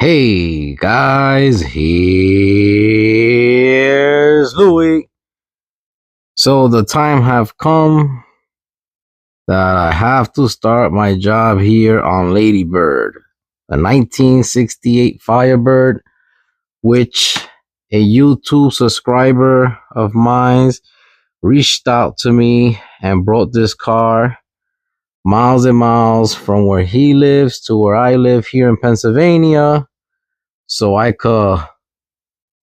Hey guys, here's Louis. So the time have come that I have to start my job here on Ladybird, a 1968 Firebird, which a YouTube subscriber of mine reached out to me and brought this car miles and miles from where he lives to where I live here in Pennsylvania, so I could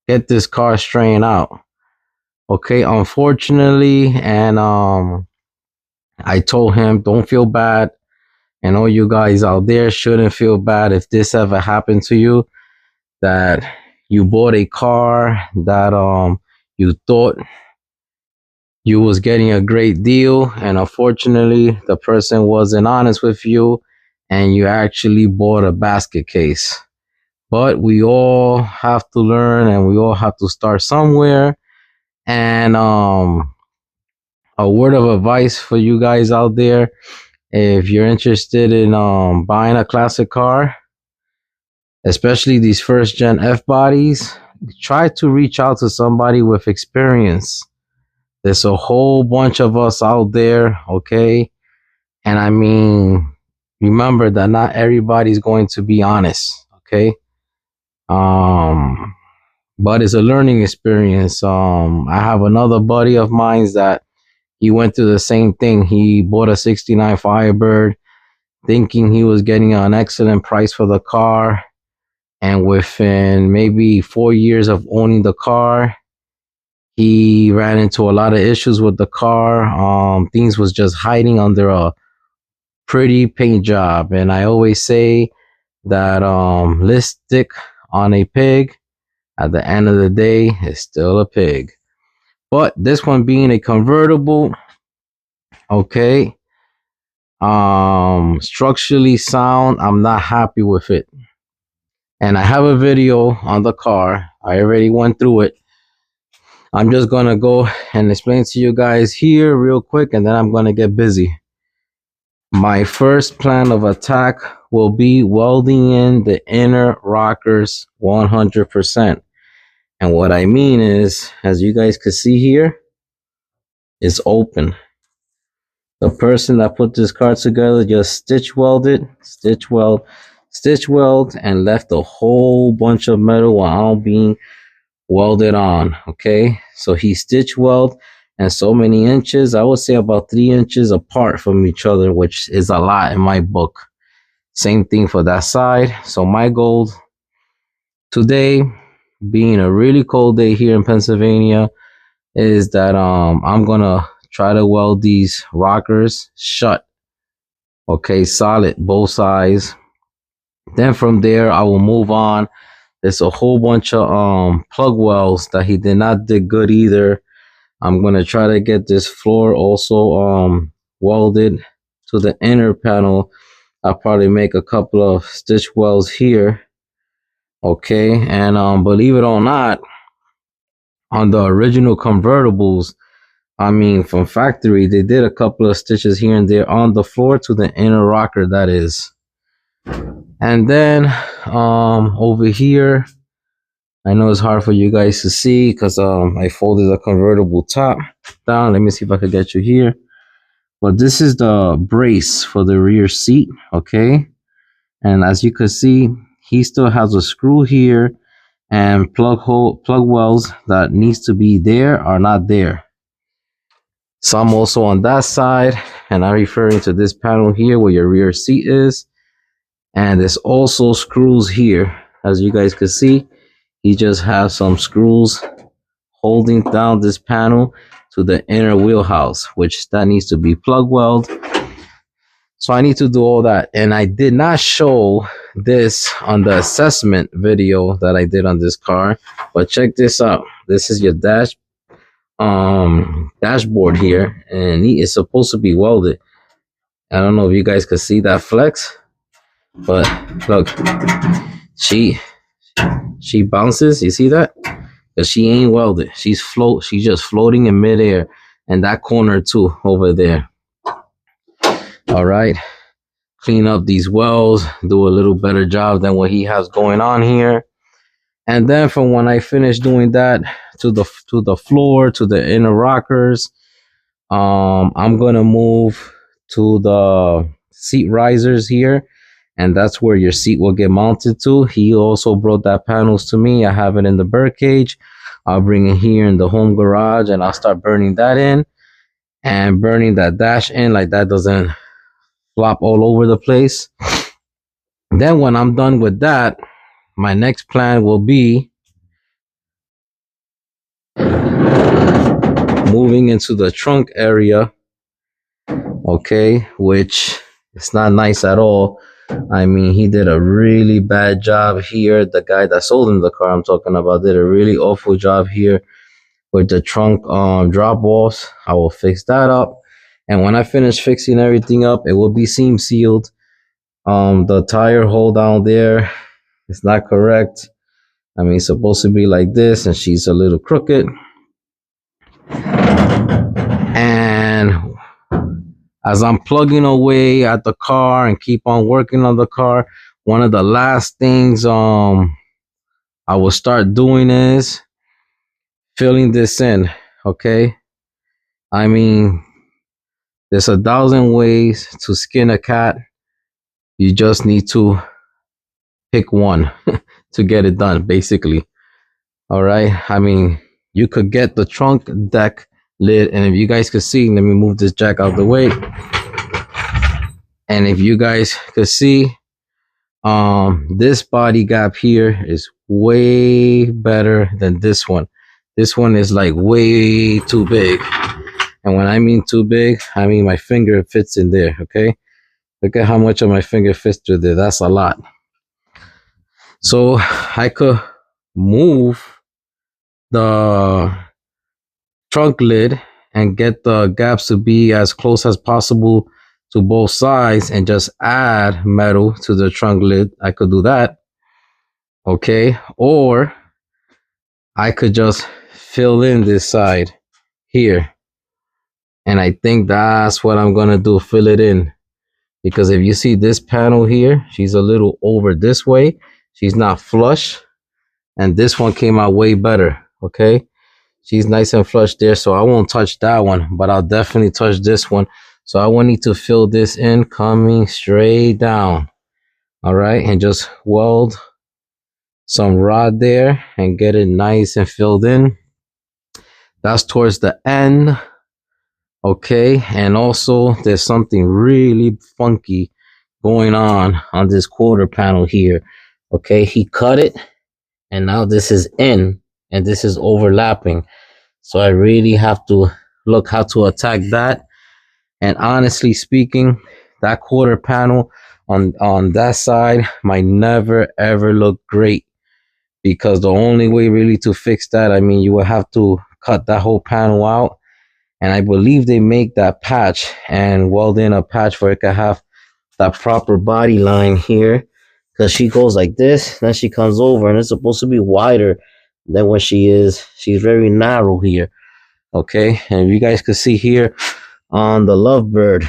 get this car straightened out. Okay, unfortunately, and I told him don't feel bad, and all you guys out there shouldn't feel bad if this ever happened to you, that you bought a car that you thought you was getting a great deal, and unfortunately the person wasn't honest with you and you actually bought a basket case. But we all have to learn and we all have to start somewhere. And a word of advice for you guys out there: if you're interested in buying a classic car, especially these first gen F bodies, try to reach out to somebody with experience. There's a whole bunch of us out there, okay? And I mean, remember that not everybody's going to be honest, okay? Um, but it's a learning experience. I have another buddy of mine that he went through the same thing. He bought a 69 Firebird thinking he was getting an excellent price for the car. And within maybe 4 years of owning the car, he ran into a lot of issues with the car. Things was just hiding under a pretty paint job. And I always say that lipstick on a pig, at the end of the day, is still a pig. But this one being a convertible, okay, structurally sound, I'm not happy with it. And I have a video on the car. I already went through it. I'm just gonna go and explain to you guys here real quick, and then I'm gonna get busy. My first plan of attack will be welding in the inner rockers 100%. And what I mean is, as you guys can see here, it's open. The person that put this car together just stitch welded, stitch weld, and left a whole bunch of metal while being welded on. Okay, so he stitch weld and so many inches, I would say about 3 inches apart from each other, which is a lot in my book. Same thing for that side. So my goal today, being a really cold day here in Pennsylvania, is that I'm gonna try to weld these rockers shut. Okay, solid, both sides. Then from there, I will move on. There's a whole bunch of plug welds that he did not dig good either. I'm gonna try to get this floor also welded to the inner panel. I'll probably make a couple of stitch welds here. Okay, and believe it or not, on the original convertibles, I mean, from factory, they did a couple of stitches here and there on the floor to the inner rocker, that is. And then over here, I know it's hard for you guys to see because I folded the convertible top down. Let me see if I could get you here. But this is the brace for the rear seat, okay? And as you can see, he still has a screw here, and plug welds that needs to be there are not there. Some also on that side, and I'm referring to this panel here where your rear seat is. And there's also screws here. As you guys can see, he just has some screws holding down this panel to the inner wheelhouse, which that needs to be plug weld. So I need to do all that. And I did not show this on the assessment video that I did on this car, but check this out. This is your dashboard here, and it's supposed to be welded. I don't know if you guys can see that flex, but look, she bounces. You see that? Because she ain't welded. She's just floating in midair, and that corner too over there. All right. clean up these wells, do a little better job than what he has going on here. And then from when I finish doing that to the floor, to the inner rockers, I'm gonna move to the seat risers here, and that's where your seat will get mounted to. He also brought that panels to me. I have it in the bird cage. I'll bring it here in the home garage, and I'll start burning that in and burning that dash in, like that doesn't flop all over the place. Then when I'm done with that, my next plan will be moving into the trunk area, okay, which is not nice at all. I mean, he did a really bad job here. The guy that sold him the car I'm talking about did a really awful job here with the trunk drop offs. I will fix that up, and when I finish fixing everything up, it will be seam sealed. The tire hole down there is not correct. I mean, it's supposed to be like this, and she's a little crooked. And as I'm plugging away at the car and keep on working on the car, one of the last things I will start doing is filling this in, okay? I mean, there's 1,000 ways to skin a cat. You just need to pick one to get it done, basically. All right. I mean, you could get the trunk deck lid, and if you guys could see, let me move this jack out the way. And if you guys could see, this body gap here is way better than this one. This one is like way too big. And when I mean too big, I mean my finger fits in there, okay? Look at how much of my finger fits through there. That's a lot. So I could move the trunk lid and get the gaps to be as close as possible to both sides and just add metal to the trunk lid. I could do that, okay? Or I could just fill in this side here, and I think that's what I'm gonna do, fill it in. Because if you see this panel here, she's a little over this way, she's not flush, and this one came out way better, okay? She's nice and flush there, so I won't touch that one, but I'll definitely touch this one. So I will need to fill this in coming straight down. All right, and just weld some rod there and get it nice and filled in. That's towards the end. Okay, and also there's something really funky going on this quarter panel here. Okay, he cut it, and now this is in, and this is overlapping. So I really have to look how to attack that. And honestly speaking, that quarter panel on that side might never ever look great, because the only way really to fix that, I mean, you will have to cut that whole panel out. And I believe they make that patch and weld in a patch where it can have that proper body line here, because she goes like this, then she comes over, and it's supposed to be wider than what she is. She's very narrow here. Okay, and you guys can see here on the lovebird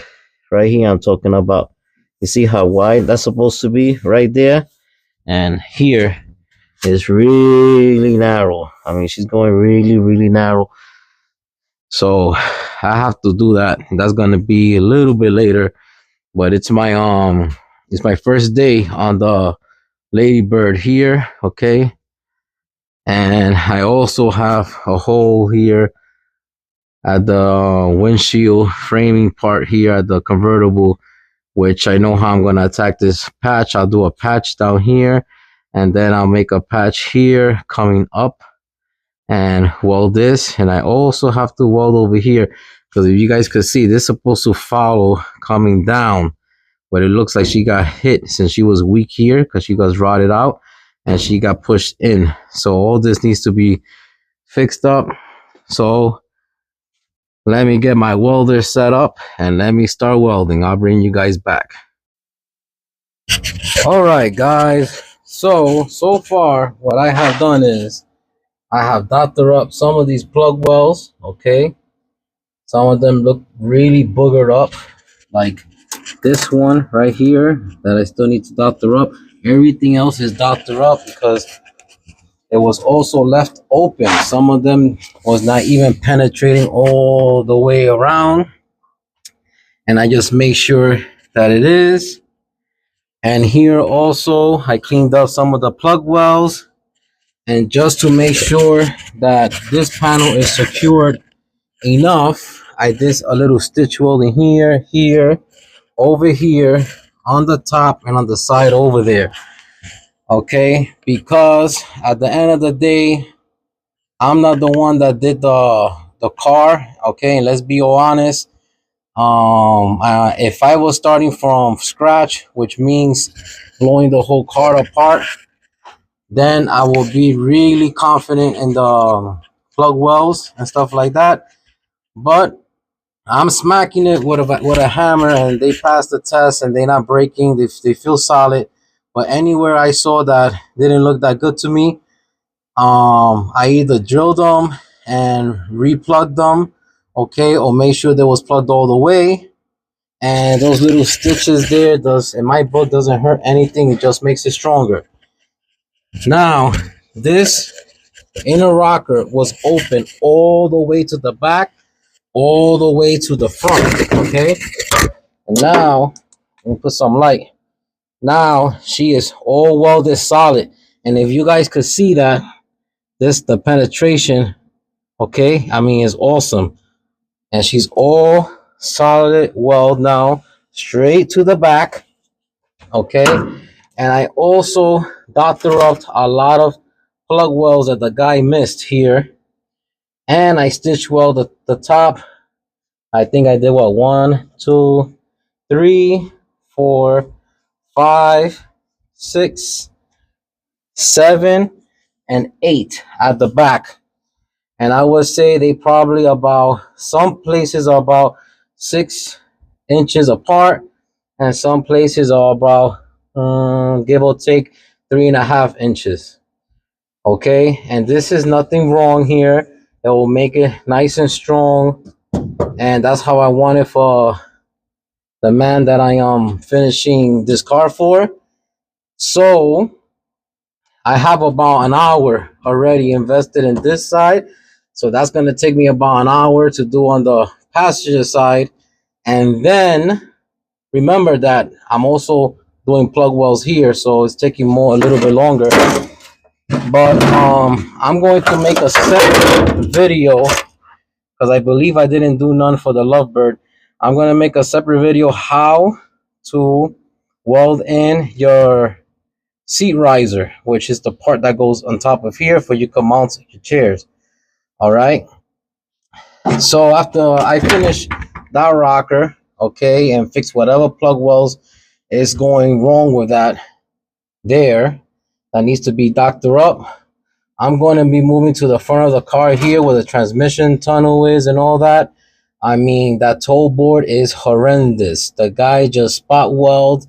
right here I'm talking about, you see how wide that's supposed to be right there, and here is really narrow. I mean, she's going really narrow. So I have to do that. That's gonna be a little bit later, but it's my first day on the ladybird here, okay? And I also have a hole here at the windshield framing part here at the convertible, which I know how I'm going to attack this patch. I'll do a patch down here, and then I'll make a patch here coming up and weld this. And I also have to weld over here, because if you guys could see, this is supposed to follow coming down, but it looks like she got hit since she was weak here, because she got rotted out and she got pushed in. So all this needs to be fixed up. So let me get my welder set up and let me start welding. I'll bring you guys back. All right, guys. So far, what I have done is I have doctored up some of these plug wells. Okay. Some of them look really boogered up. Like this one right here that I still need to doctor up. Everything else is doctor up because it was also left open. Some of them was not even penetrating all the way around, and I just make sure that it is. And here also I cleaned up some of the plug wells, and just to make sure that this panel is secured enough, I did a little stitch welding here, here, over here, on the top and on the side over there. Okay, because at the end of the day, I'm not the one that did the car. Okay, and let's be all honest. If I was starting from scratch, which means blowing the whole car apart, then I will be really confident in the plug wells and stuff like that. But I'm smacking it with a hammer, and they pass the test, and they're not breaking. They feel solid. But anywhere I saw that didn't look that good to me, I either drilled them and replugged them, okay, or make sure they was plugged all the way. And those little stitches there does, in my book, doesn't hurt anything. It just makes it stronger. Now, this inner rocker was open all the way to the back, all the way to the front, okay? And now, let me put some light. Now, she is all welded solid. And if you guys could see that, the penetration, okay, I mean, is awesome. And she's all solid weld now, straight to the back, okay? And I also doctor up a lot of plug welds that the guy missed here. And I stitch weld the top. I think I did what, 1, 2, 3, 4, 5, 6, 7, and 8 at the back. And I would say they probably about, some places are about 6 inches apart, and some places are about give or take 3.5 inches. Okay, and this is nothing wrong here. It will make it nice and strong, and that's how I want it for the man that I am finishing this car for. So I have about an hour already invested in this side, so that's going to take me about an hour to do on the passenger side. And then remember that I'm also doing plug wells here, so it's taking a little bit longer. But I'm going to make a separate video because I believe I didn't do none for the Lovebird. I'm going to make a separate video how to weld in your seat riser, which is the part that goes on top of here for you to mount your chairs. All right, so after I finish that rocker, okay, and fix whatever plug wells is going wrong with that needs to be doctored up, I'm going to be moving to the front of the car here where the transmission tunnel is and all that. I mean, that toe board is horrendous. The guy just spot weld,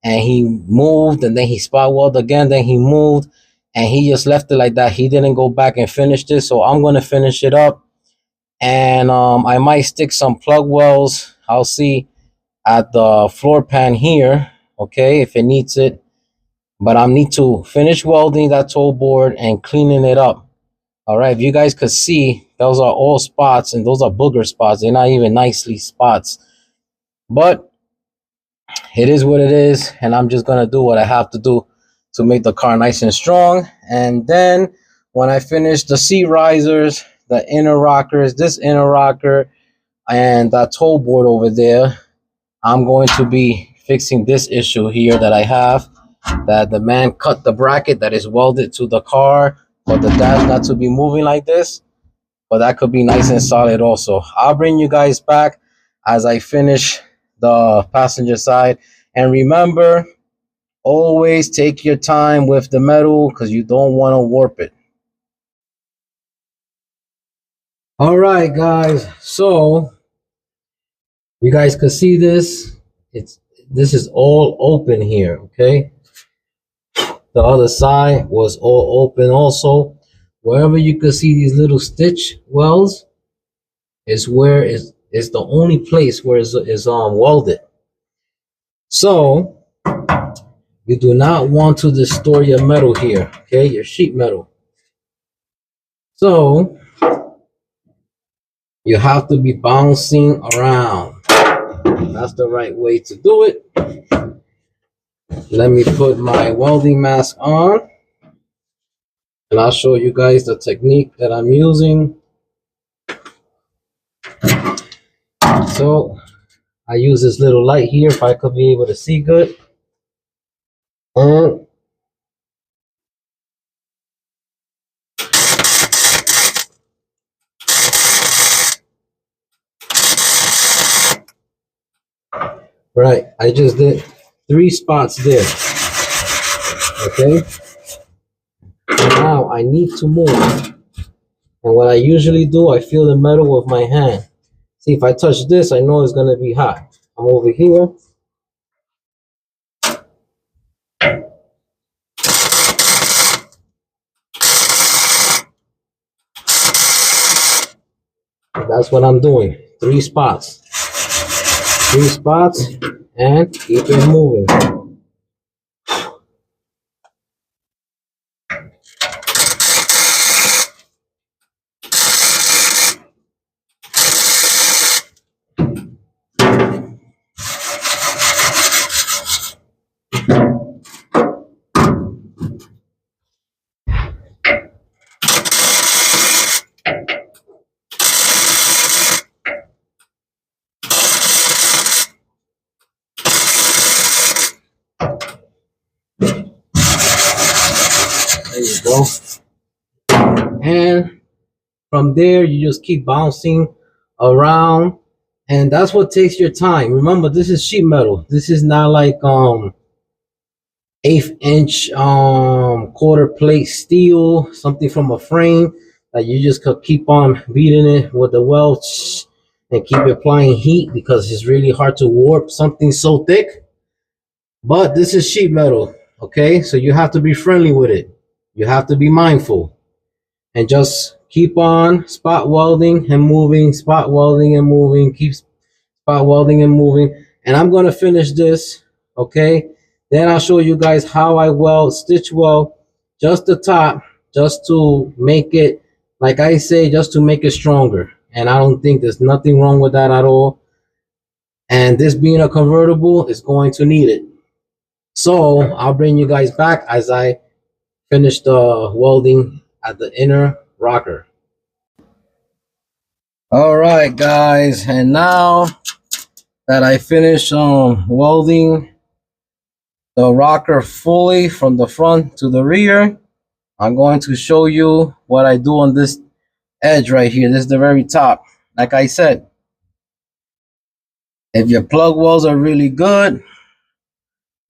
and he moved, and then he spot weld again, then he moved, and he just left it like that. He didn't go back and finish this, so I'm going to finish it up. And I might stick some plug wells, I'll see, at the floor pan here, okay, if it needs it. But I need to finish welding that toe board and cleaning it up. All right, if you guys could see, those are all spots, and those are booger spots. They're not even nicely spots. But it is what it is, and I'm just going to do what I have to do to make the car nice and strong. And then when I finish the seat risers, the inner rockers, this inner rocker, and that toe board over there, I'm going to be fixing this issue here that I have, that the man cut the bracket that is welded to the car for the dash not to be moving like this, but that could be nice and solid also. I'll bring you guys back as I finish the passenger side. And remember, always take your time with the metal because you don't want to warp it. All right, guys, so you guys can see this. This is all open here, okay? The other side was all open also. Wherever you can see these little stitch wells is where is the only place where is welded. So you do not want to distort your metal here, okay? Your sheet metal. So you have to be bouncing around. That's the right way to do it. Let me put my welding mask on and I'll show you guys the technique that I'm using. So I use this little light here if I could be able to see good. And right, I just did 3 spots there. Okay. Now I need to move. And what I usually do, I feel the metal with my hand. See, if I touch this, I know it's going to be hot. I'm over here. That's what I'm doing. 3 spots. 3 spots and keep it moving. There you go. And from there, you just keep bouncing around. And that's what takes your time. Remember, this is sheet metal. This is not like 1/8 inch quarter plate steel, something from a frame that you just could keep on beating it with the weld and keep applying heat because it's really hard to warp something so thick. But this is sheet metal, okay? So you have to be friendly with it. You have to be mindful and just keep on spot welding and moving, spot welding and moving, keep spot welding and moving. And I'm going to finish this, okay? Then I'll show you guys how I weld, stitch weld, just the top, just to make it, like I say, just to make it stronger. And I don't think there's nothing wrong with that at all. And this being a convertible is going to need it. So I'll bring you guys back as I finish the welding at the inner rocker. All right, guys, and now that I finished welding the rocker fully from the front to the rear, I'm going to show you what I do on this edge right here. This is the very top. Like I said, if your plug welds are really good,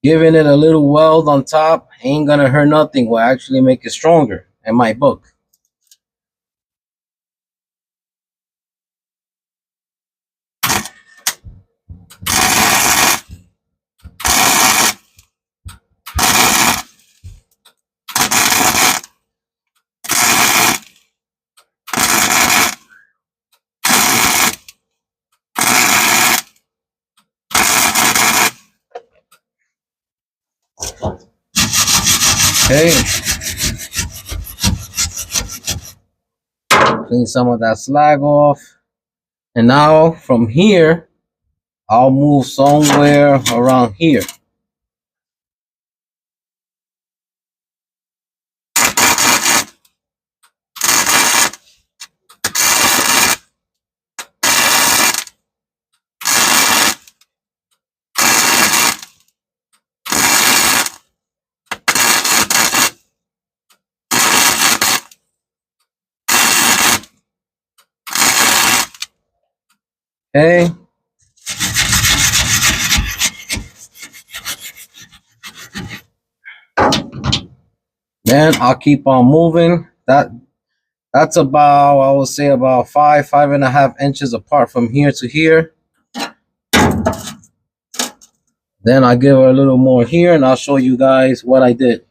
giving it a little weld on top ain't gonna hurt nothing. Will actually make it stronger in my book. Okay, clean some of that slag off. And now from here, I'll move somewhere around here. Okay. Then I'll keep on moving. That's about, I would say about 5.5 inches apart from here to here. Then I'll give her a little more here and I'll show you guys what I did.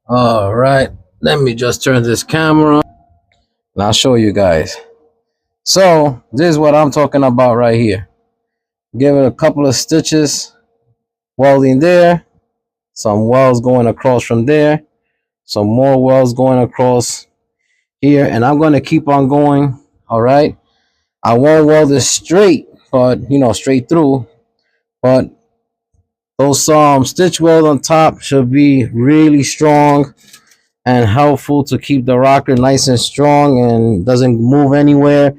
All right, let me just turn this camera and I'll show you guys. So this is what I'm talking about right here. Give it a couple of stitches, welding there, some welds going across from there, some more welds going across here, and I'm going to keep on going. All right, I won't weld it straight, but straight through, but those stitch weld on top should be really strong and helpful to keep the rocker nice and strong and doesn't move anywhere.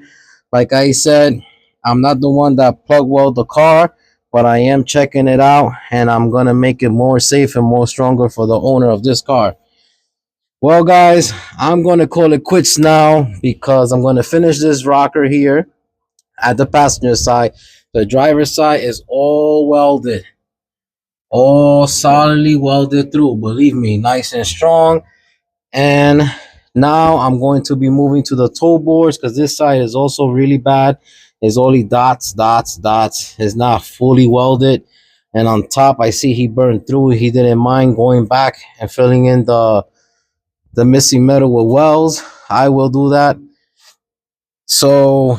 Like I said, I'm not the one that plug weld the car, but I am checking it out, and I'm going to make it more safe and more stronger for the owner of this car. Well, guys, I'm going to call it quits now because I'm going to finish this rocker here at the passenger side. The driver's side is all welded, all solidly welded through. Believe me, nice and strong. And now I'm going to be moving to the toe boards because this side is also really bad. It's only dots, dots, dots. It's not fully welded. And on top, I see he burned through. He didn't mind going back and filling in the missing metal with welds. I will do that. So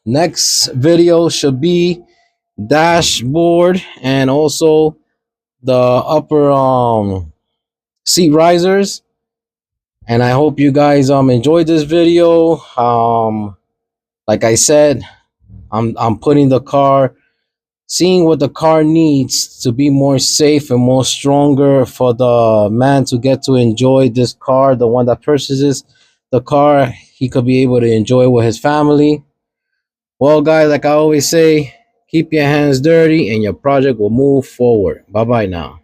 next video should be dashboard and also the upper seat risers. And I hope you guys enjoyed this video. Like I said, I'm putting the car, seeing what the car needs to be more safe and more stronger for the man to get to enjoy this car. The one that purchases the car, he could be able to enjoy with his family. Well, guys, like I always say, keep your hands dirty and your project will move forward. Bye bye now.